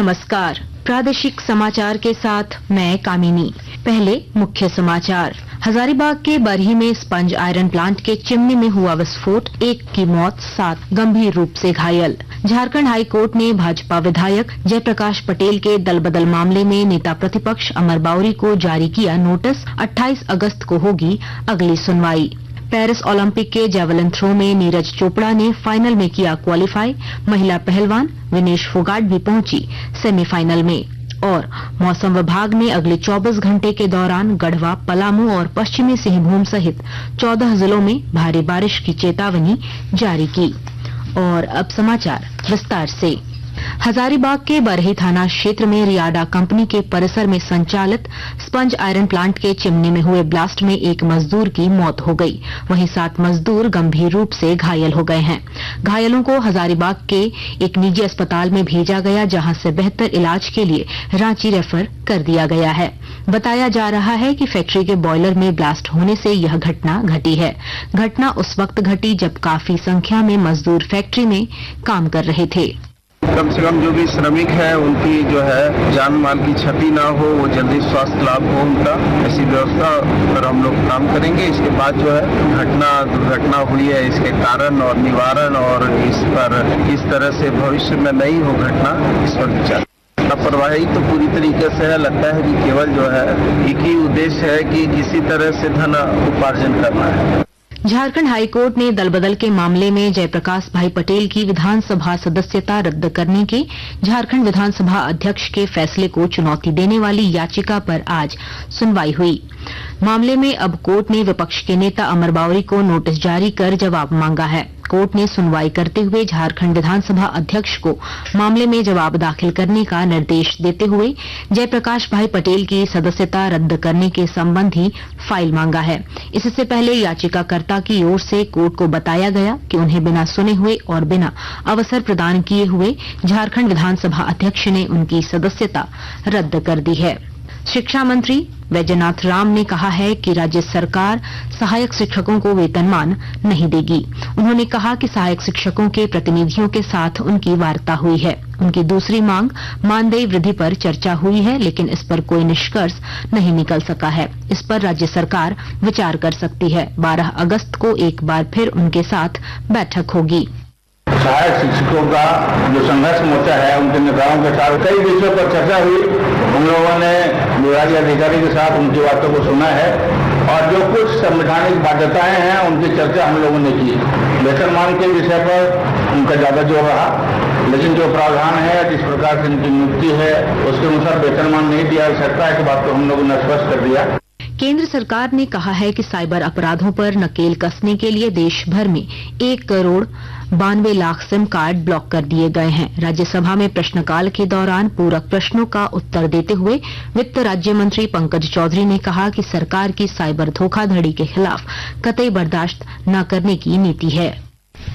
नमस्कार, प्रादेशिक समाचार के साथ मैं कामिनी। पहले मुख्य समाचार। हजारीबाग के बरही में स्पंज आयरन प्लांट के चिमनी में हुआ विस्फोट, 1 की मौत, 7 गंभीर रूप से घायल। झारखंड हाई कोर्ट ने भाजपा विधायक जयप्रकाश पटेल के दल बदल मामले में नेता प्रतिपक्ष अमर बाउरी को जारी किया नोटिस। 28 अगस्त को होगी अगली सुनवाई। पेरिस ओलंपिक के जेवलिन थ्रो में नीरज चोपड़ा ने फाइनल में किया क्वालिफाई। महिला पहलवान विनेश फोगाट भी पहुंची सेमीफाइनल में। और मौसम विभाग ने अगले 24 घंटे के दौरान गढ़वा, पलामू और पश्चिमी सिंहभूम सहित 14 जिलों में भारी बारिश की चेतावनी जारी की। और अब समाचार विस्तार से। हजारीबाग के बरही थाना क्षेत्र में रियाडा कंपनी के परिसर में संचालित स्पंज आयरन प्लांट के चिमनी में हुए ब्लास्ट में 1 मजदूर की मौत हो गई, वहीं 7 मजदूर गंभीर रूप से घायल हो गए हैं। घायलों को हजारीबाग के एक निजी अस्पताल में भेजा गया, जहां से बेहतर इलाज के लिए रांची रेफर कर दिया गया है। बताया जा रहा है कि फैक्ट्री के बॉयलर में ब्लास्ट होने से यह घटना घटी है। घटना उस वक्त घटी जब काफी संख्या में मजदूर फैक्ट्री में काम कर रहे थे। कम से कम जो भी श्रमिक है उनकी जो है जान माल की क्षति ना हो, वो जल्दी स्वास्थ्य लाभ हो उनका, ऐसी व्यवस्था पर हम लोग काम करेंगे। इसके बाद जो है दुर्घटना हुई है, इसके कारण और निवारण और इस पर किस तरह से भविष्य में नहीं हो घटना, इस पर विचार। लापरवाही तो पूरी तरीके से है। लगता है कि केवल जो है एक ही उद्देश्य है कि किसी तरह से धन उपार्जन करना है। झारखंड हाईकोर्ट ने दल बदल के मामले में जयप्रकाश भाई पटेल की विधानसभा सदस्यता रद्द करने के झारखंड विधानसभा अध्यक्ष के फैसले को चुनौती देने वाली याचिका पर आज सुनवाई हुई। मामले में अब कोर्ट ने विपक्ष के नेता अमर बाउरी को नोटिस जारी कर जवाब मांगा है। कोर्ट ने सुनवाई करते हुए झारखंड विधानसभा अध्यक्ष को मामले में जवाब दाखिल करने का निर्देश देते हुए जयप्रकाश भाई पटेल की सदस्यता रद्द करने के संबंधी फाइल मांगा है। इससे पहले याचिकाकर्ता की ओर से कोर्ट को बताया गया कि उन्हें बिना सुने हुए और बिना अवसर प्रदान किए हुए झारखंड विधानसभा अध्यक्ष ने उनकी सदस्यता रद्द कर दी है। शिक्षा मंत्री वैजनाथ राम ने कहा है कि राज्य सरकार सहायक शिक्षकों को वेतनमान नहीं देगी। उन्होंने कहा कि सहायक शिक्षकों के प्रतिनिधियों के साथ उनकी वार्ता हुई है। उनकी दूसरी मांग मानदेय वृद्धि पर चर्चा हुई है, लेकिन इस पर कोई निष्कर्ष नहीं निकल सका है। इस पर राज्य सरकार विचार कर सकती है। 12 अगस्त को एक बार फिर उनके साथ बैठक होगी। सहायक शिक्षकों का जो संघर्ष मोर्चा है, उनके नेताओं के साथ कई विषयों पर चर्चा हुई। हम लोगों ने विभागीय अधिकारी के साथ उनकी बातों को सुना है और जो कुछ संवैधानिक बाध्यताएं हैं उनकी चर्चा हम लोगों ने की। वेतनमान के विषय पर उनका ज्यादा जोर रहा, लेकिन जो प्रावधान है, जिस प्रकार से उनकी नियुक्ति है, उसके अनुसार वेतनमान नहीं दिया जा सकता है, इस बात को हम लोगों ने स्पष्ट कर दिया। केंद्र सरकार ने कहा है कि साइबर अपराधों पर नकेल कसने के लिए देश भर में 1,92,00,000 सिम कार्ड ब्लॉक कर दिए गए हैं। राज्यसभा में प्रश्नकाल के दौरान पूरक प्रश्नों का उत्तर देते हुए वित्त राज्य मंत्री पंकज चौधरी ने कहा कि सरकार की साइबर धोखाधड़ी के खिलाफ कतई बर्दाश्त न करने की नीति है।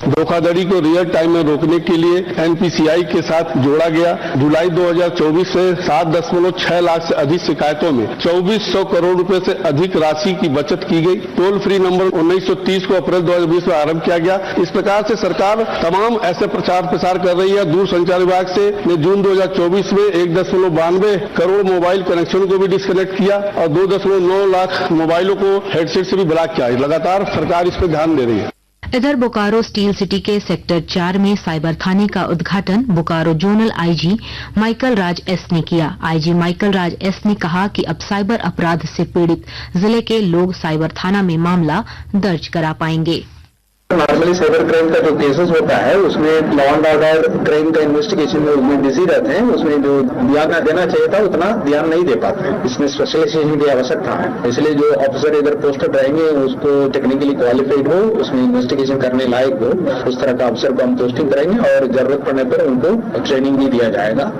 धोखाधड़ी को रियल टाइम में रोकने के लिए एनपीसीआई के साथ जोड़ा गया। जुलाई 2024 से 7.6 लाख से अधिक शिकायतों में 2400 करोड़ रुपए से अधिक राशि की बचत की गई। टोल फ्री नंबर 1930 को अप्रैल 2020 में आरंभ किया गया। इस प्रकार से सरकार तमाम ऐसे प्रचार प्रसार कर रही है। दूरसंचार विभाग से ने जून 2024 में 1.92 करोड़ मोबाइल कनेक्शन को भी डिस्कनेक्ट किया और 2.9 लाख मोबाइलों को हेडसेट से भी ब्लॉक किया। लगातार सरकार इस पर ध्यान दे रही है। इधर बोकारो स्टील सिटी के सेक्टर 4 में साइबर थाने का उद्घाटन बोकारो जोनल आईजी माइकल राज एस ने किया। आईजी माइकल राज एस ने कहा कि अब साइबर अपराध से पीड़ित जिले के लोग साइबर थाना में मामला दर्ज करा पाएंगे। नॉर्मली साइबर क्राइम का जो केसेस होता है उसमें लॉ एंड ऑर्डर क्राइम का इन्वेस्टिगेशन में उसमें बिजी रहते हैं, उसमें जो ध्यान देना चाहिए था उतना ध्यान नहीं दे पाते। इसमें स्पेशलाइजेशन की आवश्यकता है, इसलिए जो ऑफिसर इधर पोस्टेड रहेंगे उसको टेक्निकली क्वालिफाइड हो, उसमें इन्वेस्टिगेशन करने लायक हो, उस तरह का अफसर को हम पोस्टिंग करेंगे और जरूरत पड़ने पर उनको ट्रेनिंग भी दिया जाएगा।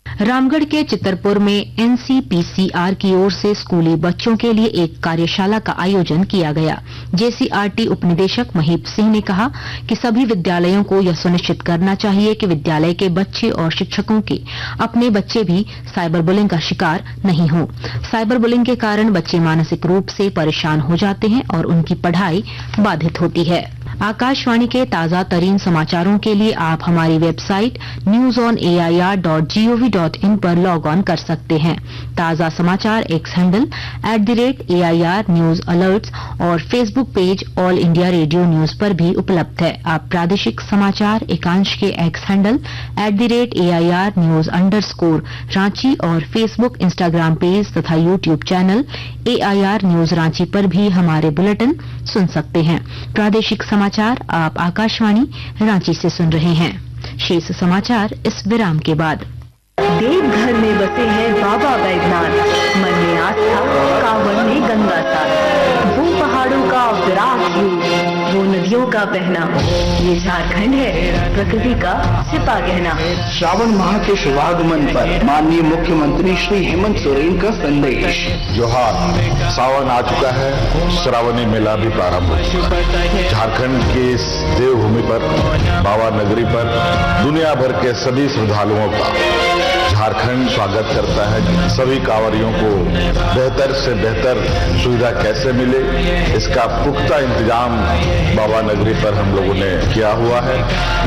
रामगढ़ के चितरपुर में एनसीपीसीआर की ओर से स्कूली बच्चों के लिए एक कार्यशाला का आयोजन किया गया। जेसीआरटी उपनिदेशक महीप सिंह ने कहा कि सभी विद्यालयों को यह सुनिश्चित करना चाहिए कि विद्यालय के बच्चे और शिक्षकों के अपने बच्चे भी साइबर बुलिंग का शिकार नहीं हों। साइबर बुलिंग के कारण बच्चे मानसिक रूप से परेशान हो जाते हैं और उनकी पढ़ाई बाधित होती है। आकाशवाणी के ताजा तरीन समाचारों के लिए आप हमारी वेबसाइट newsonair.gov.in पर लॉग ऑन कर सकते हैं। ताजा समाचार X handle @AIR news alerts और Facebook page All India Radio news पर भी उपलब्ध है। आप प्रादेशिक समाचार एकांश के X handle @AIR news _Ranchi और फेसबुक इंस्टाग्राम पेज तथा YouTube channel AIR news Ranchi पर भी हमारे बुलेटिन सुन सकते हैं। प्रादेशिक समाचार आप आकाशवाणी रांची से सुन रहे हैं। शेष समाचार इस विराम के बाद। देवघर में बसे हैं बाबा वैद्यनाथ, मन में आस्था, कांवड़ में गंगा साथ। वो पहाड़ों का विराट रूप, वो नदियों का बहना, ये झारखंड है प्रकृति का छिपा गहना। श्रावण माह के शुभागमन पर माननीय मुख्यमंत्री श्री हेमंत सोरेन का संदेश। जोहार, सावन आ चुका है, श्रावणी मेला भी प्रारंभ हो चुका है। झारखंड की इस देवभूमि पर, बाबा नगरी पर दुनिया भर के सभी श्रद्धालुओं का झारखंड स्वागत करता है। सभी कांवरियों को बेहतर से बेहतर सुविधा कैसे मिले, इसका पुख्ता इंतजाम बाबा नगरी पर हम लोगों ने किया हुआ है।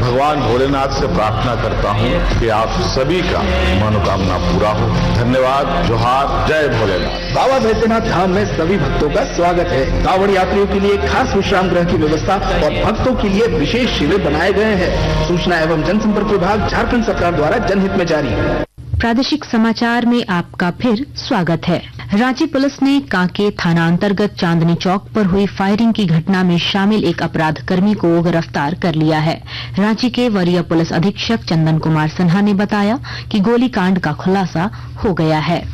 भगवान भोलेनाथ से प्रार्थना करता हूं कि आप सभी का मनोकामना पूरा हो। धन्यवाद। जोहार, जय भोलेनाथ। बाबा वैद्यनाथ धाम में सभी भक्तों का स्वागत है। कांवड़ यात्रियों के लिए खास विश्राम गृह की व्यवस्था और भक्तों के लिए विशेष शिविर बनाए गए हैं। सूचना एवं जनसंपर्क विभाग झारखंड सरकार द्वारा जनहित में जारी। प्रादेशिक समाचार में आपका फिर स्वागत है। रांची पुलिस ने कांके थाना अंतर्गत चांदनी चौक पर हुई फायरिंग की घटना में शामिल एक अपराध कर्मी को गिरफ्तार कर लिया है। रांची के वरीय पुलिस अधीक्षक चंदन कुमार सिन्हा ने बताया कि गोलीकांड का खुलासा हो गया है।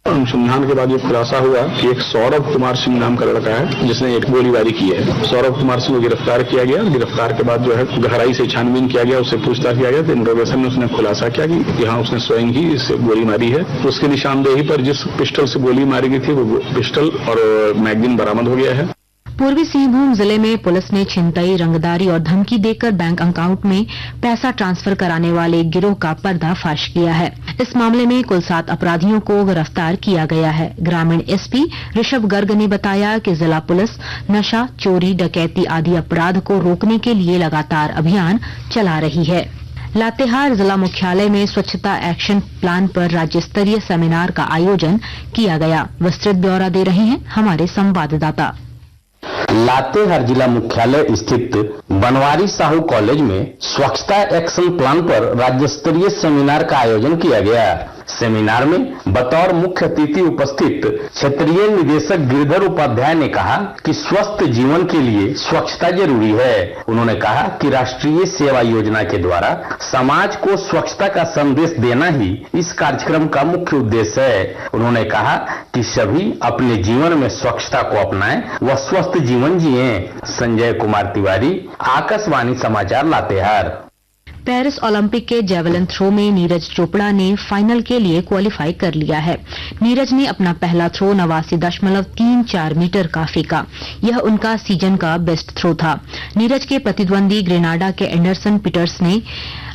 अनुसंधान के बाद ये खुलासा हुआ कि एक सौरभ कुमार सिंह नाम का लड़का है जिसने एक गोलीबारी की है। सौरभ कुमार सिंह को गिरफ्तार किया गया। गिरफ्तार के बाद जो है गहराई से छानबीन किया गया, उससे पूछताछ किया गया तो इंट्रोगेशन में उसने खुलासा किया कि यहाँ उसने स्वयं ही इससे गोली मारी है। उसकी निशानदेही पर जिस पिस्टल से गोली मारी गई थी वो पिस्टल और मैगजीन बरामद हो गया है। पूर्वी सिंहभूम जिले में पुलिस ने छिनतई, रंगदारी और धमकी देकर बैंक अकाउंट में पैसा ट्रांसफर कराने वाले गिरोह का पर्दाफाश किया है। इस मामले में कुल 7 अपराधियों को गिरफ्तार किया गया है। ग्रामीण एसपी ऋषभ गर्ग ने बताया कि जिला पुलिस नशा, चोरी, डकैती आदि अपराध को रोकने के लिए लगातार अभियान चला रही है। लातेहार जिला मुख्यालय में स्वच्छता एक्शन प्लान पर राज्य स्तरीय सेमिनार का आयोजन किया गया। विस्तृत ब्यौरा दे रहे हैं हमारे संवाददाता। लातेहार जिला मुख्यालय स्थित बनवारी साहू कॉलेज में स्वच्छता एक्शन प्लान पर राज्य स्तरीय सेमिनार का आयोजन किया गया। सेमिनार में बतौर मुख्य अतिथि उपस्थित क्षेत्रीय निदेशक गिरधर उपाध्याय ने कहा कि स्वस्थ जीवन के लिए स्वच्छता जरूरी है। उन्होंने कहा कि राष्ट्रीय सेवा योजना के द्वारा समाज को स्वच्छता का संदेश देना ही इस कार्यक्रम का मुख्य उद्देश्य है। उन्होंने कहा कि सभी अपने जीवन में स्वच्छता को अपनाएं व स्वस्थ जीवन जिएं। संजय कुमार तिवारी, आकाशवाणी समाचार, लातेहार। पेरिस ओलंपिक के जेवलिन थ्रो में नीरज चोपड़ा ने फाइनल के लिए क्वालिफाई कर लिया है। नीरज ने अपना पहला थ्रो 89.34 मीटर का फेंका। यह उनका सीजन का बेस्ट थ्रो था। नीरज के प्रतिद्वंदी ग्रेनाडा के एंडरसन पीटर्स ने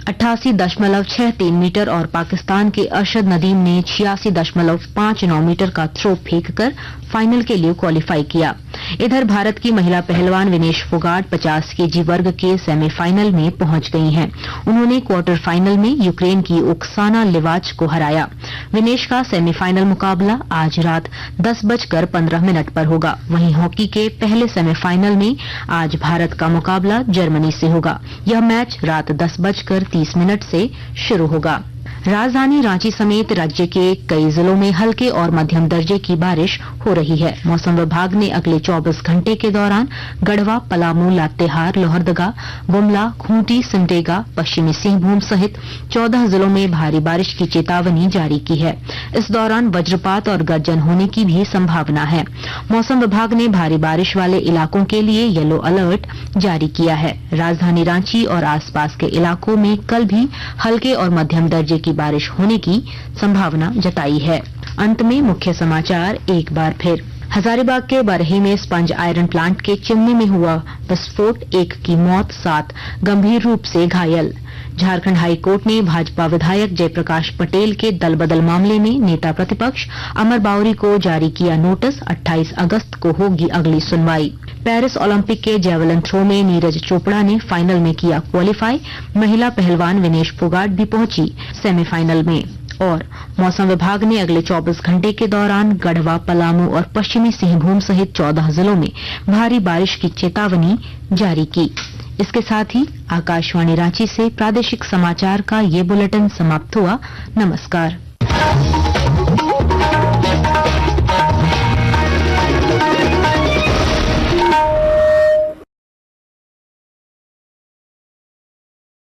88.63 मीटर और पाकिस्तान के अरशद नदीम ने 86.59 मीटर का थ्रो फेंककर फाइनल के लिए क्वालिफाई किया। इधर भारत की महिला पहलवान विनेश फोगाट 50 केजी वर्ग के सेमीफाइनल में पहुंच गई हैं। उन्होंने क्वार्टर फाइनल में यूक्रेन की ओक्साना लिवाच को हराया। विनेश का सेमीफाइनल मुकाबला आज रात 10:15 पर होगा। वहीं हॉकी के पहले सेमीफाइनल में आज भारत का मुकाबला जर्मनी से होगा। यह मैच रात 10:30 से शुरू होगा। राजधानी रांची समेत राज्य के कई जिलों में हल्के और मध्यम दर्जे की बारिश हो रही है। मौसम विभाग ने अगले 24 घंटे के दौरान गढ़वा, पलामू, लातेहार, लोहरदगा, गुमला, खूंटी, सिमडेगा, पश्चिमी सिंहभूम सहित 14 जिलों में भारी बारिश की चेतावनी जारी की है। इस दौरान वज्रपात और गर्जन होने की भी संभावना है। मौसम विभाग ने भारी बारिश वाले इलाकों के लिए येलो अलर्ट जारी किया है। राजधानी रांची और आसपास के इलाकों में कल भी हल्के और मध्यम दर्जे की बारिश होने की संभावना जताई है। अंत में मुख्य समाचार एक बार फिर। हजारीबाग के बरही में स्पंज आयरन प्लांट के चिमनी में हुआ विस्फोट, 1 की मौत, 7 गंभीर रूप से घायल। झारखंड हाई कोर्ट ने भाजपा विधायक जयप्रकाश पटेल के दल बदल मामले में नेता प्रतिपक्ष अमर बाउरी को जारी किया नोटिस। 28 अगस्त को होगी अगली सुनवाई। पेरिस ओलंपिक के जेवलिन थ्रो में नीरज चोपड़ा ने फाइनल में किया क्वालिफाई। महिला पहलवान विनेश फोगाट भी पहुंची सेमीफाइनल में। और मौसम विभाग ने अगले 24 घंटे के दौरान गढ़वा, पलामू और पश्चिमी सिंहभूम सहित 14 जिलों में भारी बारिश की चेतावनी जारी की। इसके साथ ही आकाशवाणी रांची से प्रादेशिक समाचार का ये बुलेटिन समाप्त हुआ। नमस्कार।